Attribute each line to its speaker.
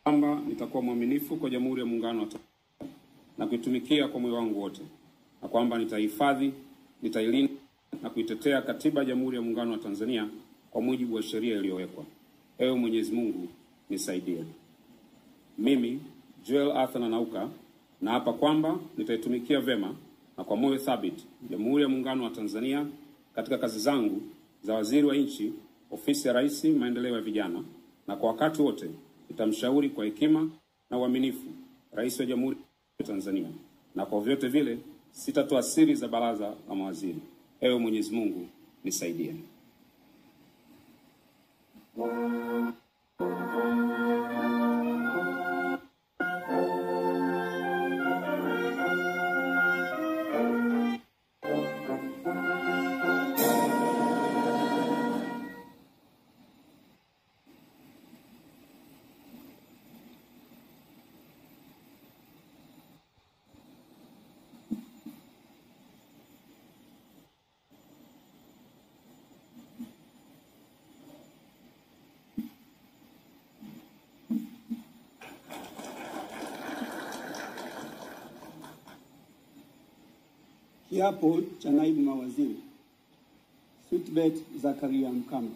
Speaker 1: kwamba nitakuwa mwaminifu kwa Jamhuri ya Muungano wa Tanzania na kuitumikia kwa moyo wangu wote, na kwamba nitahifadhi, nitailinda na kuitetea Katiba ya Jamhuri ya Muungano wa Tanzania kwa mujibu wa sheria iliyowekwa. Ewe Mwenyezi Mungu nisaidie. Mimi Joel Arthur Nanauka naapa kwamba nitaitumikia vema na kwa moyo thabiti Jamhuri ya Muungano wa Tanzania katika kazi zangu za waziri wa nchi, ofisi ya Rais, maendeleo ya vijana, na kwa wakati wote nitamshauri kwa hekima na uaminifu Rais wa Jamhuri ya Tanzania, na kwa vyote vile sitatoa siri za baraza la mawaziri. Ewe Mwenyezi Mungu nisaidie.
Speaker 2: Kiapo cha naibu mawaziri. Switbert Zakaria Mkama.